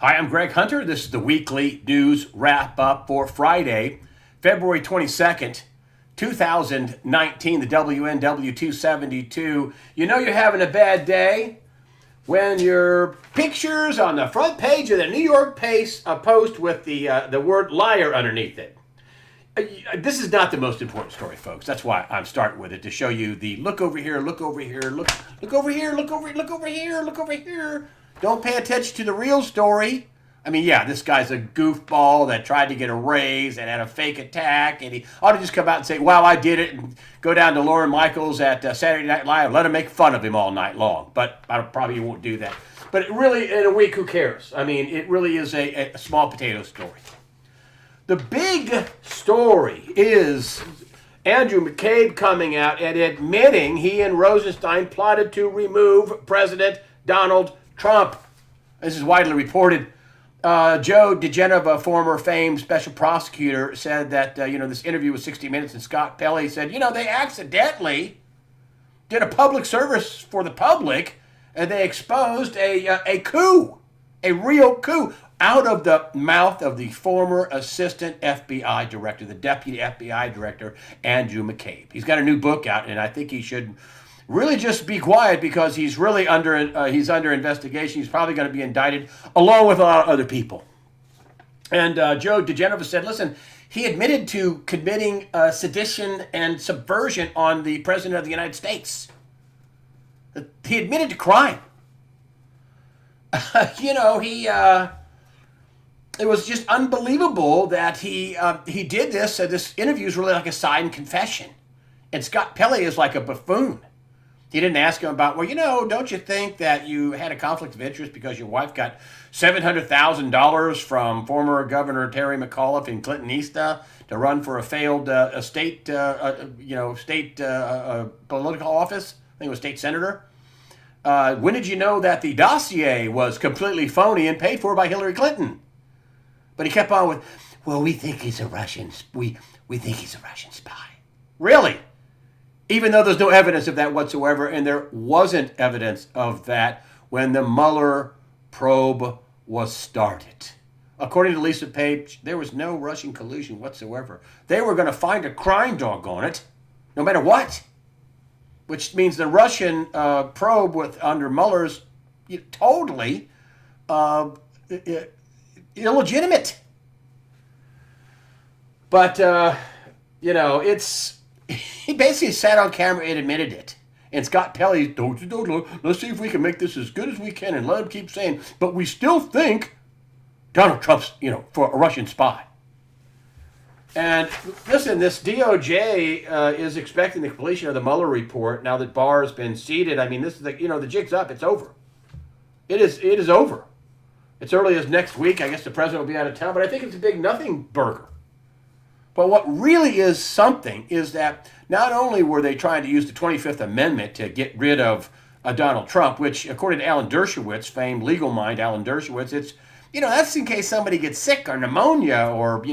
Hi, I'm Greg Hunter. This is the weekly news wrap up for Friday, February 22nd, 2019, the WNW 272. You know you're having a bad day when your pictures on the front page of the New York Post with the word liar underneath it. This is not the most important story, folks. That's why I'm starting with it, to show you the look over here, look over here, look over here, look over here, look over here. Don't pay attention to the real story. I mean, yeah, this guy's a goofball that tried to get a raise and had a fake attack, and he ought to just come out and say, wow, I did it, and go down to Lorne Michaels at Saturday Night Live and let him make fun of him all night long. But I probably won't do that. But it really, in a week, who cares? I mean, it really is a small potato story. The big story is Andrew McCabe coming out and admitting he and Rosenstein plotted to remove President Donald Trump. This is widely reported. Joe diGenova, a former famed special prosecutor, said that, this interview with 60 Minutes, and Scott Pelley said, they accidentally did a public service for the public, and they exposed a coup, a real coup, out of the mouth of the former assistant FBI director, the deputy FBI director, Andrew McCabe. He's got a new book out, and I think he should really just be quiet, because he's really under investigation. He's probably going to be indicted along with a lot of other people. And Joe diGenova said, listen, he admitted to committing sedition and subversion on the president of the United States. He admitted to crime. It was just unbelievable that he did this. This interview is really like a signed confession. And Scott Pelley is like a buffoon. He didn't ask him about, don't you think that you had a conflict of interest because your wife got $700,000 from former Governor Terry McAuliffe in Clintonista to run for a failed state political office? I think it was state senator. When did you know that the dossier was completely phony and paid for by Hillary Clinton? But he kept on with, we think he's a Russian. We think he's a Russian spy. Really? Even though there's no evidence of that whatsoever, and there wasn't evidence of that when the Mueller probe was started. According to Lisa Page, there was no Russian collusion whatsoever. They were going to find a crime dog on it, no matter what. Which means the Russian probe under Mueller's totally illegitimate. But, it's... He basically sat on camera and admitted it. And Scott Pelley, let's see if we can make this as good as we can, and let him keep saying, but we still think Donald Trump's, for a Russian spy. And listen, this DOJ is expecting the completion of the Mueller report now that Barr has been seated. I mean, this is the jig's up. It's over. It is over. It's early as next week. I guess the president will be out of town, but I think it's a big nothing burger. But what really is something is that not only were they trying to use the 25th Amendment to get rid of Donald Trump, which, according to Alan Dershowitz, famed legal mind Alan Dershowitz, it's, that's in case somebody gets sick or pneumonia or,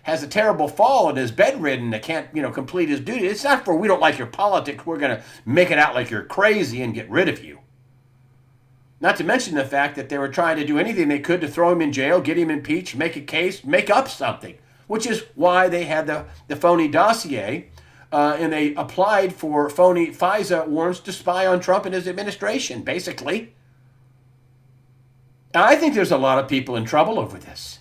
has a terrible fall and is bedridden and can't, complete his duty. It's not for we don't like your politics. We're going to make it out like you're crazy and get rid of you. Not to mention the fact that they were trying to do anything they could to throw him in jail, get him impeached, make a case, make up something. Which is why they had the phony dossier, and they applied for phony FISA warrants to spy on Trump and his administration, basically. And I think there's a lot of people in trouble over this.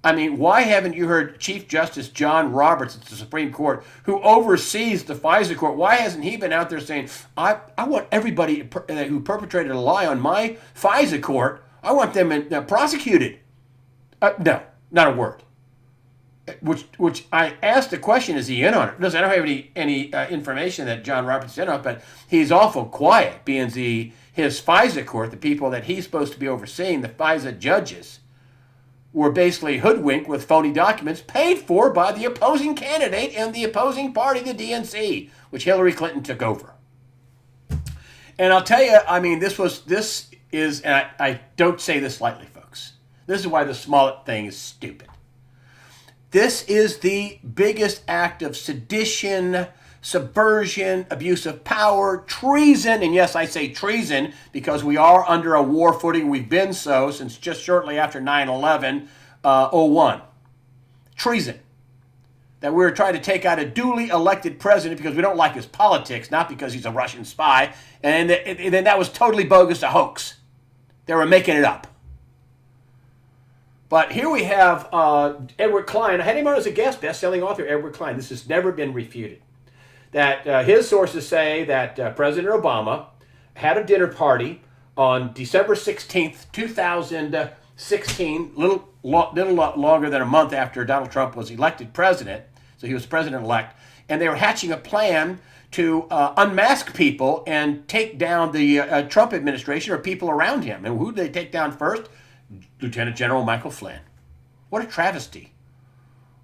I mean, why haven't you heard Chief Justice John Roberts at the Supreme Court, who oversees the FISA court, why hasn't he been out there saying, I want everybody who perpetrated a lie on my FISA court, I want them prosecuted? No, not a word. Which I asked the question, is he in on it? Listen, I don't have any information that John Roberts is in on it, but he's awful quiet, being his FISA court, the people that he's supposed to be overseeing, the FISA judges, were basically hoodwinked with phony documents paid for by the opposing candidate and the opposing party, the DNC, which Hillary Clinton took over. And I'll tell you, I mean, this is, and I don't say this lightly, folks. This is why the Smollett thing is stupid. This is the biggest act of sedition, subversion, abuse of power, treason, and yes, I say treason because we are under a war footing. We've been so since just shortly after 9/11, 01. Treason. That we were trying to take out a duly elected president because we don't like his politics, not because he's a Russian spy. And then that was totally bogus, a hoax. They were making it up. But here we have Edward Klein. I had him on as a guest, best-selling author Edward Klein. This has never been refuted. That his sources say that President Obama had a dinner party on December 16th, 2016, little longer than a month after Donald Trump was elected president. So he was president-elect. And they were hatching a plan to unmask people and take down the Trump administration or people around him. And who did they take down first? Lieutenant General Michael Flynn. What a travesty.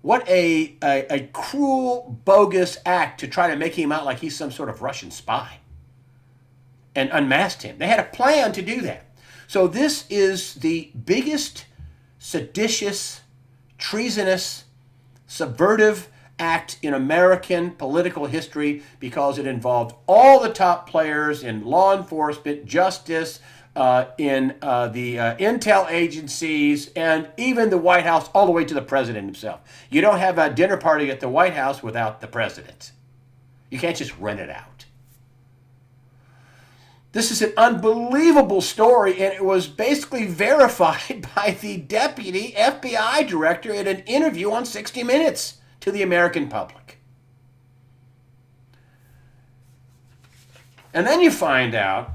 What a cruel, bogus act to try to make him out like he's some sort of Russian spy and unmasked him. They had a plan to do that. So this is the biggest seditious, treasonous, subvertive act in American political history because it involved all the top players in law enforcement, justice, in the intel agencies, and even the White House, all the way to the president himself. You don't have a dinner party at the White House without the president. You can't just rent it out. This is an unbelievable story, and it was basically verified by the deputy FBI director in an interview on 60 Minutes to the American public. And then you find out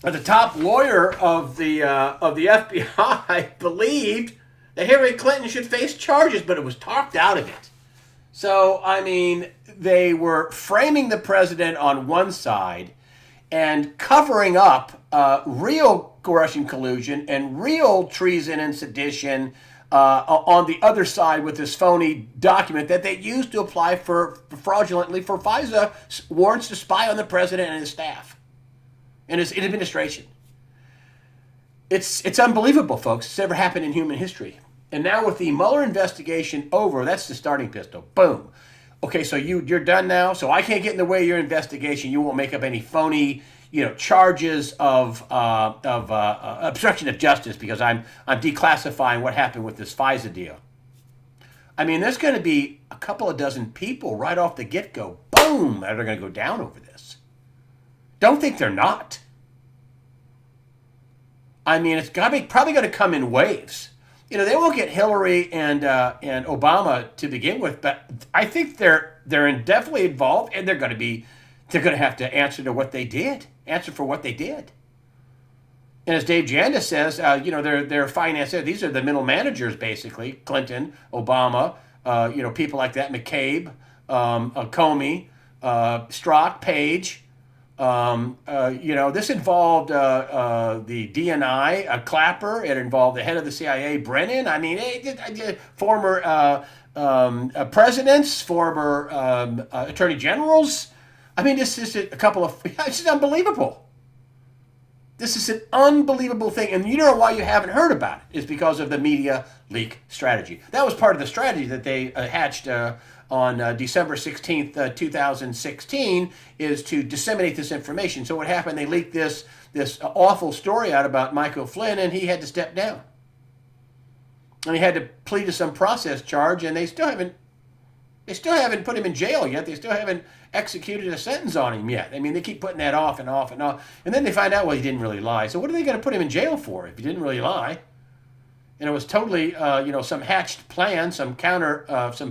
that the top lawyer of the FBI believed that Hillary Clinton should face charges, but it was talked out of it. So, I mean, they were framing the president on one side and covering up real Russian collusion and real treason and sedition on the other side with this phony document that they used to apply for fraudulently for FISA warrants to spy on the president and his staff and his administration. It's unbelievable, folks. It's never happened in human history. And now with the Mueller investigation over, that's the starting pistol. Boom. Okay, so you're done now. So I can't get in the way of your investigation. You won't make up any phony, charges of obstruction of justice because I'm declassifying what happened with this FISA deal. I mean, there's going to be a couple of dozen people right off the get-go, boom, that are going to go down over this. Don't think they're not. I mean, it's probably going to come in waves. They won't get Hillary and Obama to begin with, but I think they're definitely involved, and they're going to have to answer for what they did. And as Dave Janda says, they're financiers. These are the middle managers, basically. Clinton, Obama, people like that, McCabe, Comey, Strzok, Page. This involved the DNI, Clapper. It involved the head of the CIA, Brennan. I mean, former presidents, former attorney generals. I mean, this is a couple of. This is unbelievable. This is an unbelievable thing, and you know why you haven't heard about it is because of the media leak strategy. That was part of the strategy that they hatched on December 16th, 2016, is to disseminate this information. So what happened? They leaked this awful story out about Michael Flynn, and he had to step down. And he had to plead to some process charge, and they still haven't put him in jail yet. They still haven't executed a sentence on him yet. I mean, they keep putting that off and off and off. And then they find out, well, he didn't really lie. So what are they going to put him in jail for if he didn't really lie? And it was totally, some hatched plan, some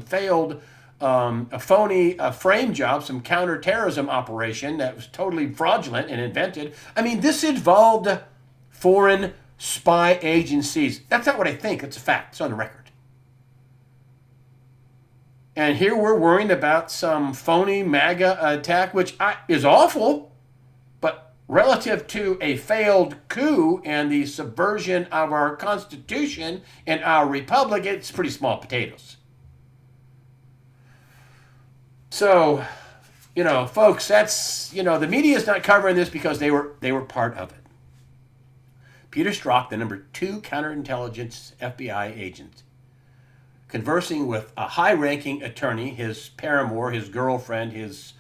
failed, a phony frame job, some counterterrorism operation that was totally fraudulent and invented. I mean, this involved foreign spy agencies. That's not what I think. It's a fact. It's on the record. And here we're worrying about some phony MAGA attack, which is awful, but relative to a failed coup and the subversion of our Constitution and our republic, it's pretty small potatoes. So, folks, that's, the media is not covering this because they were part of it. Peter Strzok, the number 2 counterintelligence FBI agent, conversing with a high-ranking attorney, his paramour, his girlfriend, his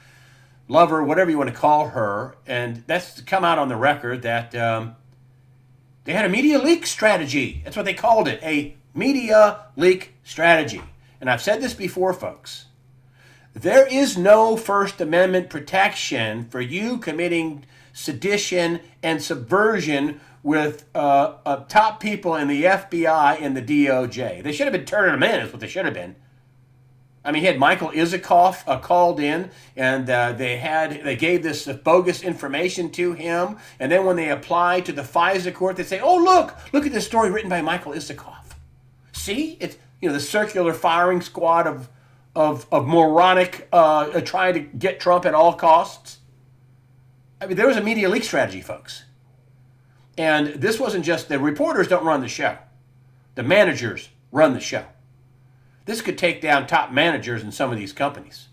lover, whatever you want to call her, and that's come out on the record that they had a media leak strategy. That's what they called it, a media leak strategy. And I've said this before, folks. There is no First Amendment protection for you committing sedition and subversion with top people in the FBI and the DOJ. They should have been turning them in, is what they should have been. I mean, he had Michael Isikoff called in, and they gave this bogus information to him, and then when they apply to the FISA court, they say, "Oh, look at this story written by Michael Isikoff. See, it's the circular firing squad of moronic trying to get Trump at all costs." I mean, there was a media leak strategy, folks. And this wasn't just the reporters don't run the show. The managers run the show. This could take down top managers in some of these companies.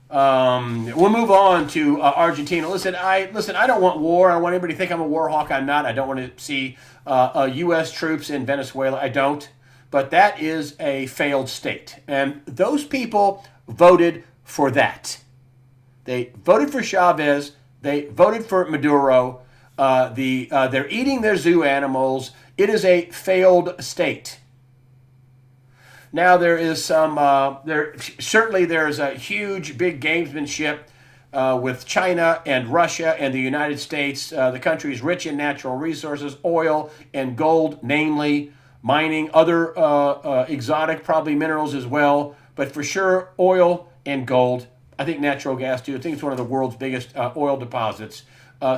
We'll move on to Argentina. Listen, I don't want war. I don't want anybody to think I'm a war hawk. I'm not. I don't want to see U.S. troops in Venezuela. I don't. But that is a failed state. And those people voted for that. They voted for Chavez. They voted for Maduro. They're eating their zoo animals. It is a failed state. Now there is there's a huge big gamesmanship with China and Russia and the United States. The country is rich in natural resources, oil and gold, namely mining, other exotic probably minerals as well, but for sure oil and gold. I think natural gas too. I think it's one of the world's biggest oil deposits.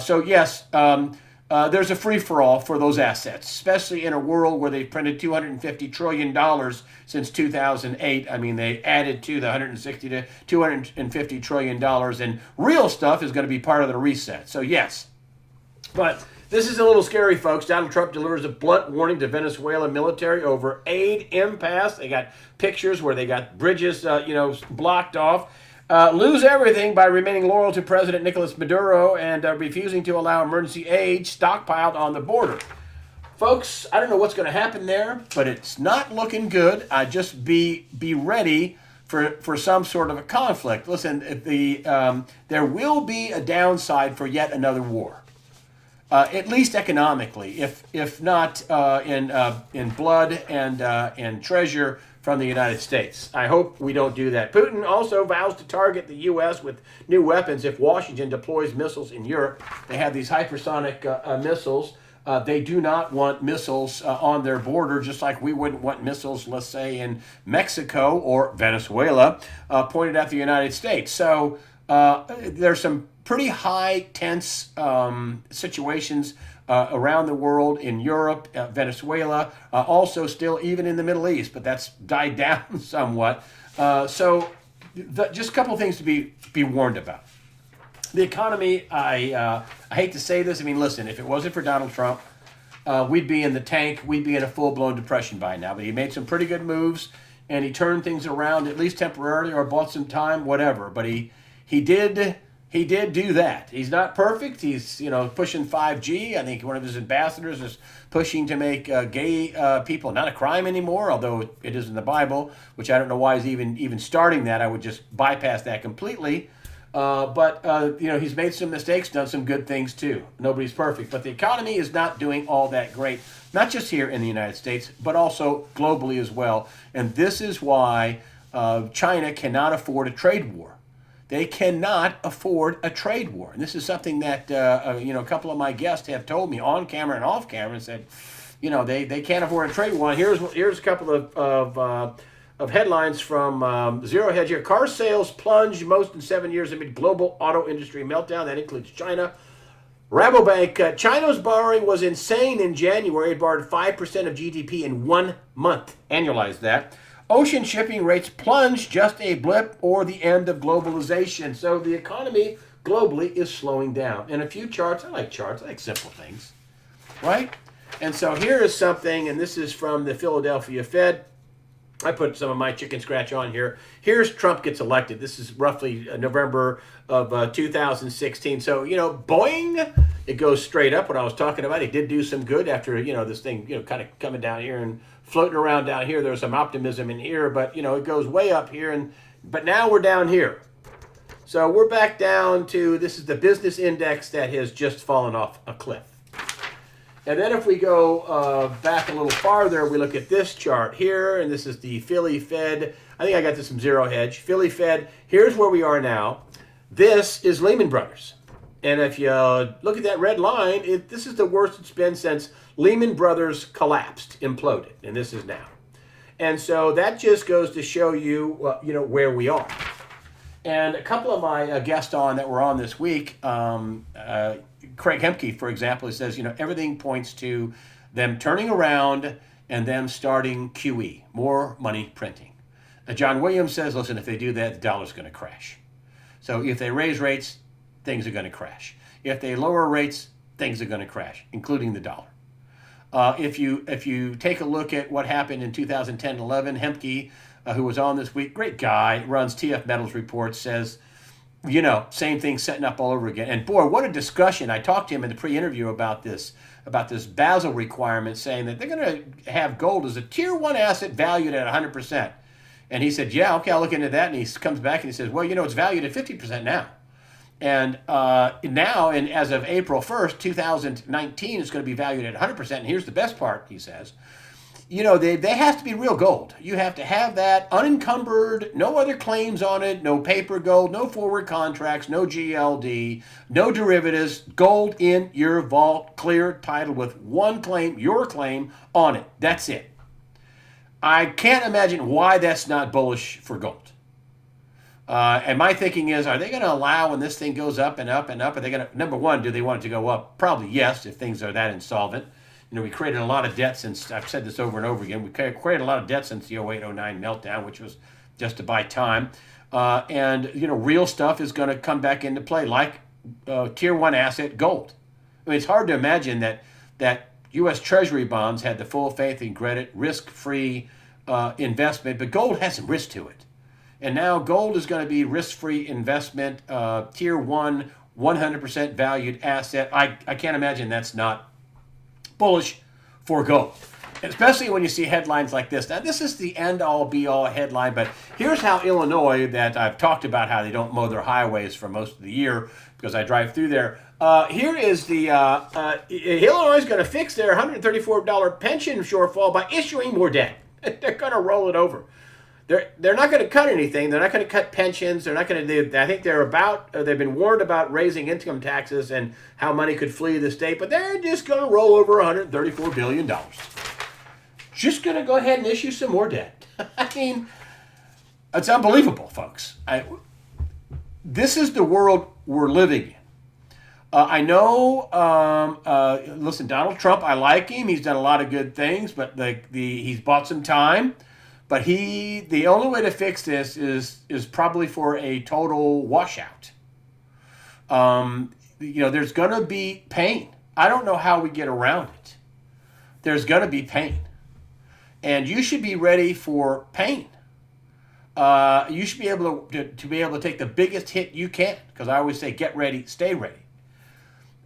So yes, there's a free-for-all for those assets, especially in a world where they've printed $250 trillion since 2008. I mean, they added to the $160 to $250 trillion, and real stuff is going to be part of the reset. So yes, but this is a little scary, folks. Donald Trump delivers a blunt warning to Venezuela military over aid impasse. They got pictures where they got bridges, blocked off. Lose everything by remaining loyal to President Nicolas Maduro and refusing to allow emergency aid stockpiled on the border. Folks, I don't know what's going to happen there, but it's not looking good. Just be ready for some sort of a conflict. Listen, there will be a downside for yet another war, at least economically, if not in blood and treasure from the United States. I hope we don't do that. Putin also vows to target the U.S. with new weapons if Washington deploys missiles in Europe. They have these hypersonic missiles. They do not want missiles on their border, just like we wouldn't want missiles, let's say, in Mexico or Venezuela, pointed at the United States. So there's some pretty high, tense situations around the world, in Europe, Venezuela, also still even in the Middle East, but that's died down somewhat. So just a couple of things to be warned about. The economy, I hate to say this. I mean, listen, if it wasn't for Donald Trump, we'd be in the tank. We'd be in a full-blown depression by now. But he made some pretty good moves, and he turned things around, at least temporarily, or bought some time, whatever. But he did do that. He's not perfect. He's pushing 5G. I think one of his ambassadors is pushing to make gay people not a crime anymore, although it is in the Bible, which I don't know why he's even starting that. I would just bypass that completely. But he's made some mistakes, done some good things too. Nobody's perfect, but the economy is not doing all that great, not just here in the United States, but also globally as well. And this is why China cannot afford a trade war. They cannot afford a trade war. And this is something that, a couple of my guests have told me on camera and off camera and said, they can't afford a trade war. And here's a couple of headlines from Zero Hedge here. Car sales plunge most in 7 years amid global auto industry meltdown. That includes China. Rabobank, China's borrowing was insane in January. It borrowed 5% of GDP in 1 month. Annualize that. Ocean shipping rates plunge, just a blip or the end of globalization. So the economy globally is slowing down. And a few charts, I like simple things, right? And so here is something, and this is from the Philadelphia Fed. I put some of my chicken scratch on here. Here's Trump gets elected. This is roughly November of 2016. So, boing, it goes straight up. What I was talking about, he did do some good after this thing kind of coming down here and floating around down here. There's some optimism in here, but it goes way up here, but now we're down here. So we're back down to, this is the business index that has just fallen off a cliff. And then if we go back a little farther, we look at this chart here, and this is the Philly Fed. I think I got this from Zero Hedge. Philly Fed, here's where we are now. This is Lehman Brothers. And if you look at that red line, this is the worst it's been since Lehman Brothers collapsed, imploded, and this is now. And so that just goes to show you, where we are. And a couple of my guests that were on this week, Craig Hemke, for example, he says, everything points to them turning around and them starting QE, more money printing. John Williams says, listen, if they do that, the dollar's going to crash. So if they raise rates, things are going to crash. If they lower rates, things are going to crash, including the dollar. If you take a look at what happened in 2010-11, Hemke, who was on this week, great guy, runs TF Metals Reports, says, same thing setting up all over again. And boy, what a discussion. I talked to him in the pre-interview about this Basel requirement, saying that they're going to have gold as a tier 1 asset valued at 100%. And he said, yeah, okay, I'll look into that. And he comes back and he says, well, it's valued at 50% now. And now, and as of April 1st, 2019, it's going to be valued at 100%. And here's the best part, he says. They have to be real gold. You have to have that unencumbered, no other claims on it, no paper gold, no forward contracts, no GLD, no derivatives, gold in your vault, clear title with one claim, your claim on it. That's it. I can't imagine why that's not bullish for gold. And my thinking is, are they going to allow when this thing goes up and up and up? Are they going to, number one, do they want it to go up? Probably yes, if things are that insolvent. We created a lot of debt since, I've said this over and over again, we created a lot of debt since the 08-09 meltdown, which was just to buy time. And real stuff is going to come back into play, like tier 1 asset gold. I mean, it's hard to imagine that U.S. Treasury bonds had the full faith and credit, risk-free investment, but gold has some risk to it. And now gold is going to be risk-free investment, tier 1, 100% valued asset. I can't imagine that's not bullish for gold, especially when you see headlines like this. Now, this is the end-all, be-all headline, but here's how Illinois, that I've talked about how they don't mow their highways for most of the year because I drive through there. Here is the Illinois is going to fix their $134 pension shortfall by issuing more debt. They're going to roll it over. They're not going to cut anything. They're not going to cut pensions. They're not going to. I think they've been warned about raising income taxes and how money could flee the state, but they're just going to roll over $134 billion. Just going to go ahead and issue some more debt. I mean, it's unbelievable, folks. This is the world we're living in. I know. Listen, Donald Trump. I like him. He's done a lot of good things, but he's bought some time. But the only way to fix this is probably for a total washout. There's going to be pain. I don't know how we get around it. There's going to be pain. And you should be ready for pain. You should be able to be able to take the biggest hit you can. Because I always say, get ready, stay ready.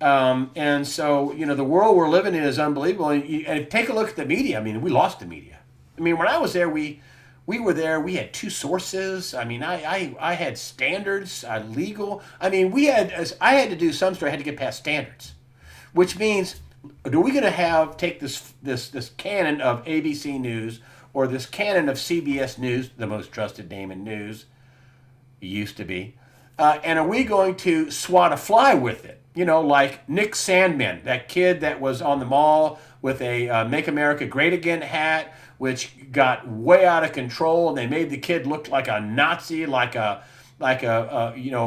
And so, the world we're living in is unbelievable. And take a look at the media. I mean, we lost the media. I mean, when I was there, we were there. We had two sources. I mean, I had standards, legal. I mean, I had to do some story. I had to get past standards, which means, are we going to take this canon of ABC News or this canon of CBS News, the most trusted name in news, used to be, and are we going to swat a fly with it? Like Nick Sandman, that kid that was on the mall with a Make America Great Again hat, which got way out of control, and they made the kid look like a Nazi, like a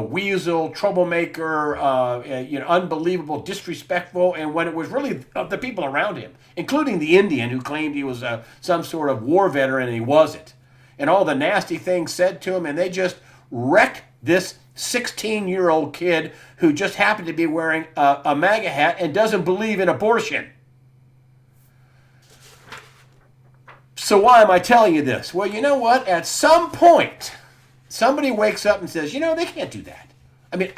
weasel, troublemaker, unbelievable, disrespectful, and when it was really the people around him, including the Indian who claimed he was some sort of war veteran, and he wasn't, and all the nasty things said to him, and they just wrecked this 16-year-old kid who just happened to be wearing a MAGA hat and doesn't believe in abortion. So why am I telling you this? Well, you know what? At some point, somebody wakes up and says, they can't do that. I mean,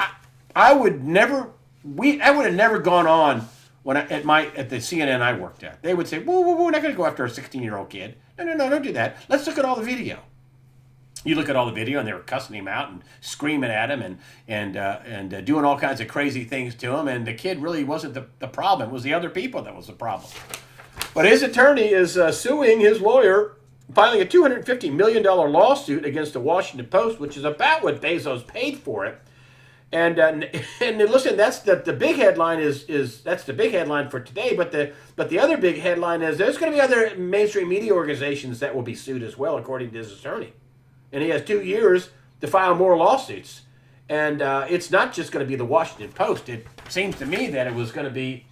I would never that would have never gone on when at the CNN I worked at. They would say, whoa, whoa, whoa, we're not going to go after a 16-year-old kid. No, don't do that. Let's look at all the video. You look at all the video, and they were cussing him out and screaming at him and doing all kinds of crazy things to him. And the kid really wasn't the problem. It was the other people that was the problem. But his attorney is suing his lawyer, filing a $250 million lawsuit against the Washington Post, which is about what Bezos paid for it. And listen, that's the big headline is that's the big headline for today. But the other big headline is there's going to be other mainstream media organizations that will be sued as well, according to his attorney. And he has 2 years to file more lawsuits. And it's not just going to be the Washington Post. It seems to me that it was going to be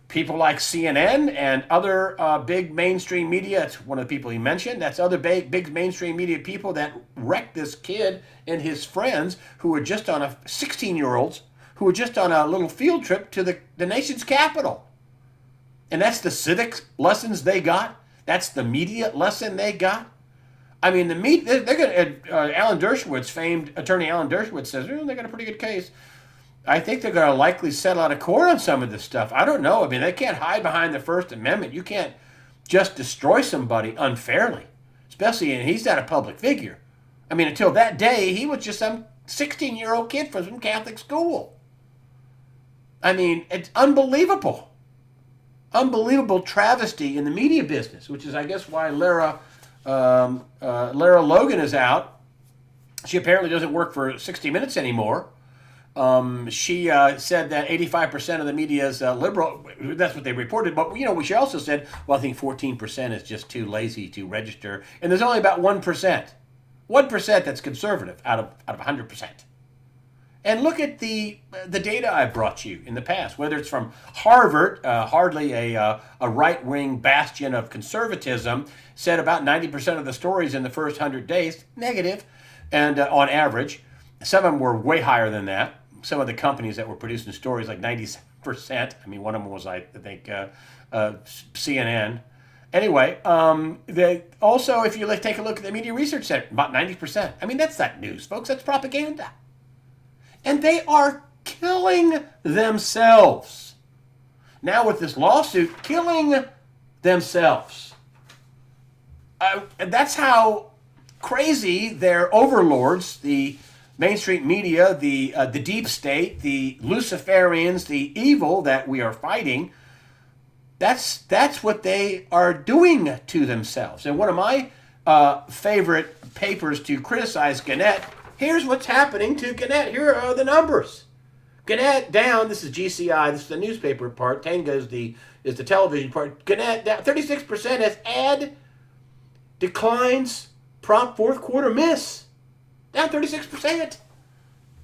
people like CNN and other big mainstream media. It's one of the people he mentioned. That's other big mainstream media people that wrecked this kid and his friends who were just on 16-year-olds who were just on a little field trip to the nation's capital. And that's the civics lessons they got. That's the media lesson they got. I mean, they're going to, Alan Dershowitz, famed attorney Alan Dershowitz says, they got a pretty good case. I think they're going to likely settle out of court on some of this stuff. I don't know. I mean, they can't hide behind the First Amendment. You can't just destroy somebody unfairly, especially, and he's not a public figure. I mean, until that day, he was just some 16-year-old kid from some Catholic school. I mean, it's unbelievable. Unbelievable travesty in the media business, which is, I guess, why Lara Logan is out. She apparently doesn't work for 60 Minutes anymore. She said that 85% of the media is liberal. That's what they reported. But, she also said, well, I think 14% is just too lazy to register. And there's only about 1%. 1% that's conservative out of 100%. And look at the data I brought you in the past, whether it's from Harvard, hardly a right-wing bastion of conservatism, said about 90% of the stories in the first 100 days, negative, and on average. Some of them were way higher than that. Some of the companies that were producing stories like 97%. I mean, one of them was, I think, CNN. Anyway, also, if you take a look at the Media Research Center, about 90%. I mean, that's not news, folks. That's propaganda. And they are killing themselves. Now with this lawsuit, killing themselves. That's how crazy their overlords, the mainstream media, the deep state, the Luciferians, the evil that we are fighting, that's what they are doing to themselves. And one of my favorite papers to criticize Gannett, here's what's happening to Gannett. Here are the numbers. Gannett down, this is GCI, this is the newspaper part, Tenga is the television part. Gannett down 36% as ad declines prompt fourth quarter miss. Down 36%.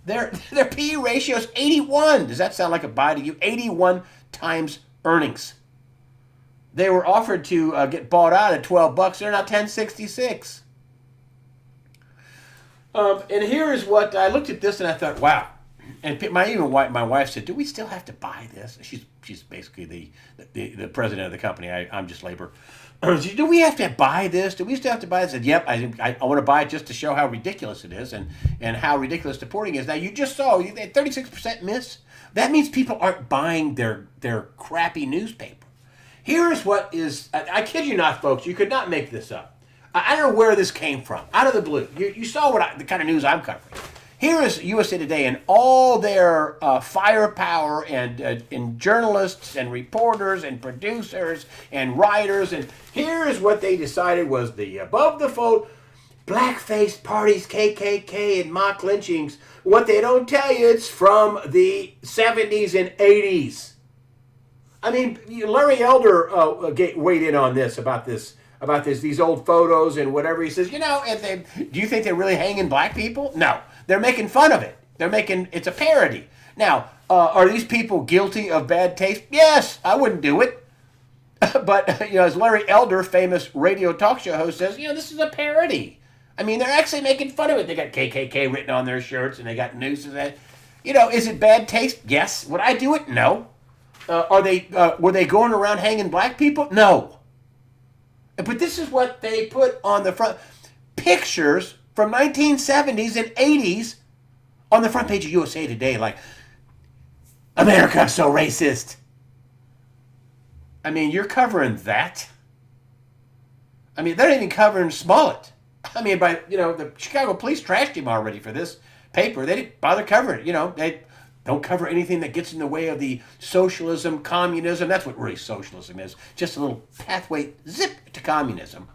Their PE ratio is 81. Does that sound like a buy to you? 81 times earnings. They were offered to get bought out at $12. They're now $10.66. And here is what I looked at this and I thought, wow. And my wife said, "Do we still have to buy this?" She's basically the president of the company. I'm just labor. Do we have to buy this? Do we still have to buy this? I said, yep, I want to buy it just to show how ridiculous it is and how ridiculous the porting is. Now, you just saw 36% miss. That means people aren't buying their crappy newspaper. Here's what is, I kid you not, folks, you could not make this up. I don't know where this came from, out of the blue. You saw the kind of news I'm covering. Here is USA Today and all their firepower and journalists and reporters and producers and writers. And here's what they decided was the above the fold blackface parties, KKK, and mock lynchings. What they don't tell you, it's from the 70s and 80s. I mean, Larry Elder weighed in on this, about these old photos and whatever. He says, do you think they're really hanging black people? No. They're making fun of it. It's a parody. Now, are these people guilty of bad taste? Yes, I wouldn't do it. But, as Larry Elder, famous radio talk show host, says, this is a parody. I mean, they're actually making fun of it. They got KKK written on their shirts and they got news of that. Is it bad taste? Yes. Would I do it? No. Were they going around hanging black people? No. But this is what they put on the front. Pictures from 1970s and 80s on the front page of USA Today. Like, America's so racist. I mean, you're covering that. I mean, they're not even covering Smollett. I mean, the Chicago police trashed him already for this paper. They didn't bother covering it. They don't cover anything that gets in the way of the socialism, communism. That's what really socialism is. Just a little pathway, zip, to communism.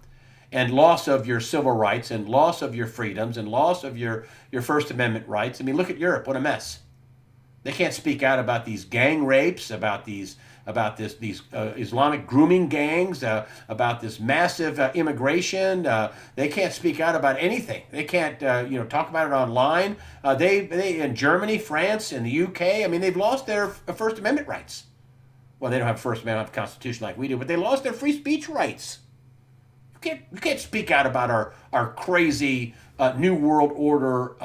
And loss of your civil rights and loss of your freedoms and loss of your First Amendment rights. I mean, look at Europe. What a mess. They can't speak out about these gang rapes, about these Islamic grooming gangs, about this massive immigration. They can't speak out about anything. They can't talk about it online. They in Germany, France, and the UK. I mean, they've lost their First Amendment rights. Well, they don't have First Amendment Constitution like we do, but they lost their free speech rights. You can't speak out about our crazy New World Order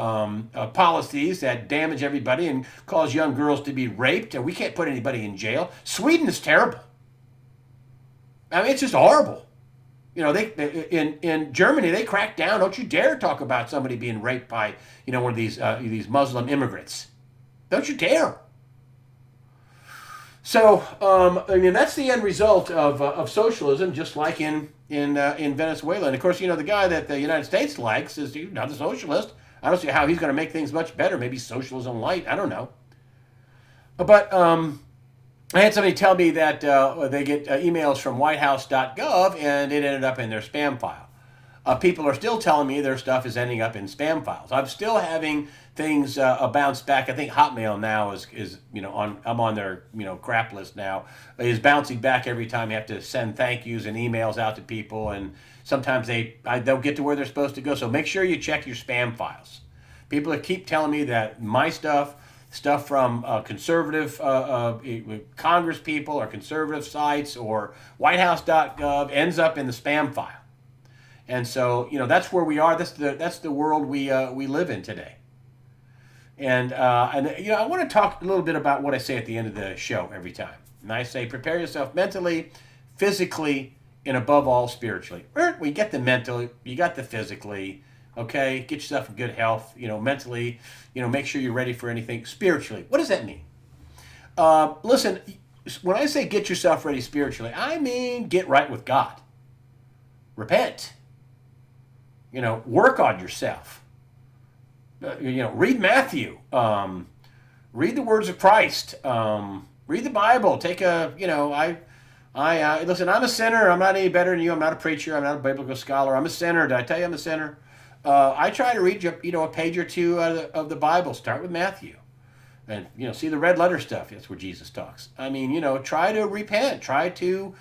policies that damage everybody and cause young girls to be raped. We can't put anybody in jail. Sweden is terrible. I mean, it's just horrible. In Germany they crack down. Don't you dare talk about somebody being raped by one of these Muslim immigrants. Don't you dare. So I mean, that's the end result of socialism, just like in Venezuela. And of course, the guy that the United States likes is not a socialist. I don't see how he's going to make things much better. Maybe socialism light. I don't know. But I had somebody tell me that they get emails from whitehouse.gov and it ended up in their spam file. People are still telling me their stuff is ending up in spam files. I'm still having things bounce back. I think Hotmail now is I'm on their crap list now. Is bouncing back every time you have to send thank yous and emails out to people, and sometimes they don't get to where they're supposed to go. So make sure you check your spam files. People keep telling me that my stuff from conservative Congress people or conservative sites or whitehouse.gov ends up in the spam file. And so, that's where we are. That's the world we live in today. And I want to talk a little bit about what I say at the end of the show every time. And I say, prepare yourself mentally, physically, and above all, spiritually. Well, you get the mental, you got the physically. Okay, get yourself in good health. Mentally, make sure you're ready for anything. Spiritually, what does that mean? Listen, when I say get yourself ready spiritually, I mean get right with God. Repent. Work on yourself. Read Matthew. Read the words of Christ. Read the Bible. Take listen, I'm a sinner. I'm not any better than you. I'm not a preacher. I'm not a biblical scholar. I'm a sinner. Did I tell you I'm a sinner? I try to read, a page or two of the Bible. Start with Matthew. And, see the red letter stuff. That's where Jesus talks. I mean, try to repent. Try to,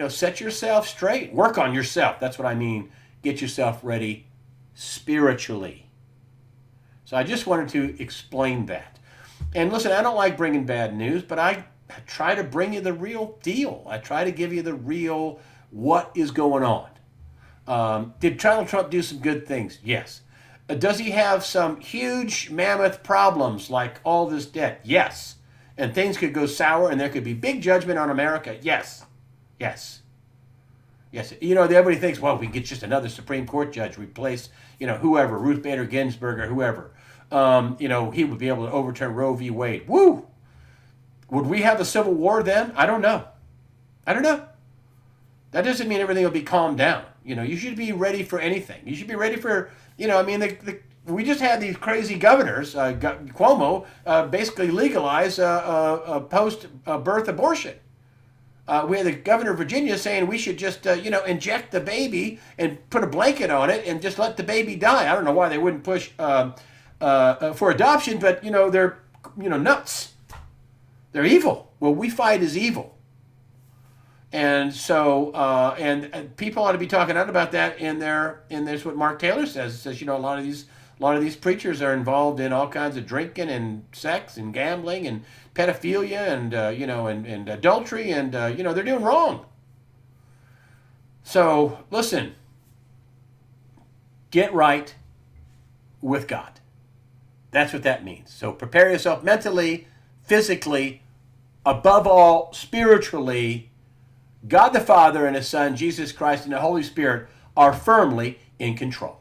set yourself straight. Work on yourself. That's what I mean. Get yourself ready spiritually. So I just wanted to explain that. And listen, I don't like bringing bad news, but I try to bring you the real deal. I try to give you the real what is going on. Did Donald Trump do some good things? Yes. Does he have some huge mammoth problems like all this debt? Yes. And things could go sour and there could be big judgment on America? Yes. Yes. Yes. Everybody thinks, well, we can get just another Supreme Court judge, replace, whoever, Ruth Bader Ginsburg or whoever. He would be able to overturn Roe v. Wade. Woo! Would we have a civil war then? I don't know. That doesn't mean everything will be calmed down. You should be ready for anything. You should be ready for, we just had these crazy governors, Cuomo, basically legalize post-birth abortion. We had the governor of Virginia saying we should just, inject the baby and put a blanket on it and just let the baby die. I don't know why they wouldn't push for adoption, but, they're, nuts. They're evil. Well, we fight as evil. And so, and people ought to be talking out about that in there's what Mark Taylor says. It says, a lot of these preachers are involved in all kinds of drinking and sex and gambling and pedophilia and and adultery and they're doing wrong. So listen, get right with God. That's what that means. So prepare yourself mentally, physically, above all, spiritually. God the Father and His Son, Jesus Christ, and the Holy Spirit are firmly in control.